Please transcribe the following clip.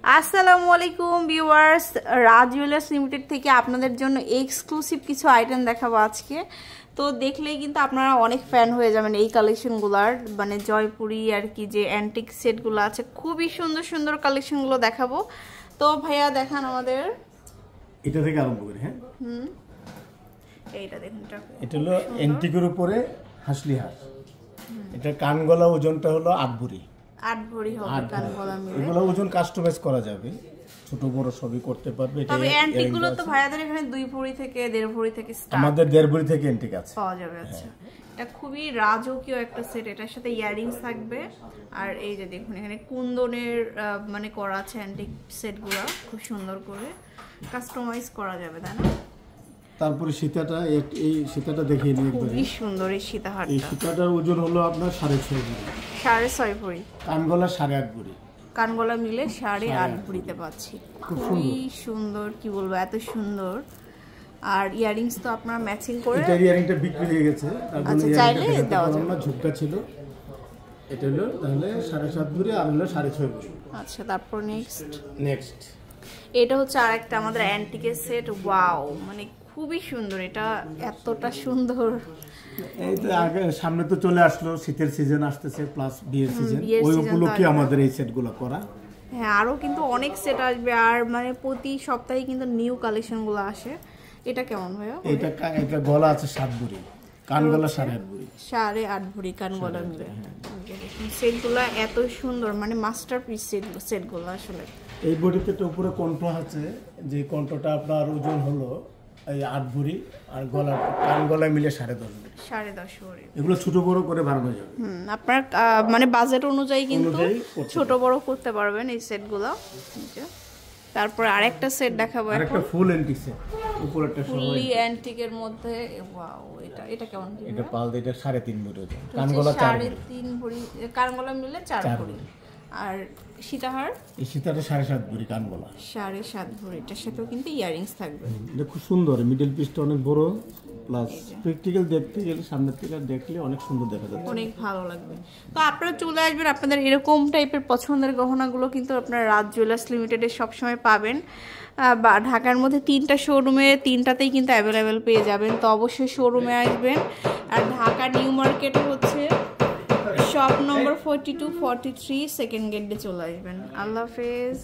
আসসালামু আলাইকুম ভিউয়ার্স, রাজ jewellers limited থেকে আপনাদের জন্য এক্সক্লুসিভ কিছু আইটেম দেখাবো আজকে। তো দেখলেই কিন্তু আপনারা অনেক ফ্যান হয়ে যাবেন এই কালেকশনগুলোর, মানে জয়পুরি আর কি যে অ্যান্টিক সেটগুলো আছে, খুবই সুন্দর সুন্দর কালেকশনগুলো দেখাবো। তো ভাইয়া দেখান আমাদের এটা থেকে আরম্ভ করি। হ্যাঁ, এইটা দেখুন, এটা হলো অ্যান্টিকের উপরে হাসলি হাস। এটা কানগলা ওজনটা হলো 8 ভরি। 8 ভরি হবে কানগলা মিলে। এগুলো ওজন কাস্টমাইজ করা যাবে, ছোট বড় সবই করতে পারবে। তবে অ্যান্টিক গুলো তো ভাইয়াদের এখানে 2 ভরি থেকে 1.5 ভরি থেকে স্টার্ট, আমাদের 1.5 ভরি থেকে অ্যান্টিক আছে, পাওয়া যাবে। আচ্ছা, এটা খুবই রাজকীয় একটা সেট, এটার সাথে ইয়ারিংস থাকবে। আর এই যে দেখুন এখানে কুন্দনের মানে করা আছে অ্যান্টিক সেটগুলো, খুব সুন্দর করে কাস্টমাইজ করা যাবে, তাই না? তারপরে সীতাটা, এই সীতাটা দেখিয়ে নিই একবার। খুবই সুন্দর এই সীতাহারটা। এই সীতাটার ওজন হলো আপনার 6.5 ভরি। 6.5 ভরি। কানগলা 8.5 ভরি। কানগলা মিলে 8.5 ভরিতে পাচ্ছি। খুবই সুন্দর, কি বলবো, এত সুন্দর। আর ইয়ারিংস তো আপনারা ম্যাচিং করে, এটা ইয়ারিংটা বিক্রি হয়ে গেছে, আচ্ছা চাইলে দেওয়া যাবে। আমরা ঝুমকা ছিল, এটা হলো তাহলে 7.5 ভরি আর হলো 6.5 ভরি। আচ্ছা, তারপর নেক্সট এটা হচ্ছে আরেকটা আমাদের অ্যান্টিকের সেট। ওয়াও, মানে খুবই সুন্দর, এটা এতটা সুন্দর। এই তো আগে সামনে তো চলে আসলো, শীতের সিজন আসতেছে, প্লাস বিয়ের সিজন, ওই উপলক্ষে আমাদের এই সেটগুলো করা। হ্যাঁ, আরো কিন্তু অনেক সেট আসবে, আর মানে প্রতি সপ্তাহে কিন্তু নিউ কালেকশনগুলো আসে। এটা কেমন ভাইয়া? এটা গলা আছে 7 ভরি, কানগলা 8.5 ভরি। 8.5 ভরি কানগলা মিলে। সেটগুলো এত সুন্দর, মানে মাস্টারপিস সেটগুলো আসলে। এই বডিতে তো উপরে কণ্ঠ আছে, যে কণ্ঠটা আপনার ওজন হলো এই 8 ভরি, আর গলা কানগলা মিলে 10.5 ভরি। 10.5 ভরি। এগুলো ছোট বড় করে বানানো যাবে। আপনার মানে বাজেট অনুযায়ী কিন্তু ছোট বড় করতে পারবেন এই সেটগুলো। তারপর আরেকটা সেট দেখাবো, আরেকটা ফুল অ্যান্টিক সেট, উপরেরটা ফুললি অ্যান্টিকের মধ্যে। ওয়াও, এটা কেমন? এটা পাল দিয়ে 3.5 ভরি ওজন, কানগলা 3.5 ভরি, কানগলা মিলে 4 ভরি। আর সীতাহার, এই সীতাটা 7.5 ভরি, কানগলা 7.5 ভরি। এটার সাথেও কিন্তু ইয়ারিংস থাকবে। এটা খুব সুন্দর, মিডল পিসটা অনেক বড়, প্লাস প্র্যাকটিক্যাল দেখতে গেলে সামনের থেকে দেখলে অনেক সুন্দর দেখা যাচ্ছে, অনেক ভালো লাগবে। তো আপনারা চলে আসবেন, আপনাদের এরকম টাইপের পছন্দের গহনাগুলো কিন্তু আপনারা রাজ জুয়েলার্স লিমিটেডে সবসময় পাবেন। বা ঢাকার মধ্যে 3টা শোরুমে, 3টাতেই কিন্তু অ্যাভেলেবেল পেয়ে যাবেন। তো অবশ্যই শোরুমে আসবেন। আর ঢাকা নিউ মার্কেটে হচ্ছে শপ নম্বর 42-43 সেকেন্ড গেটে চলে আসবেন। আল্লাহ হাফেজ।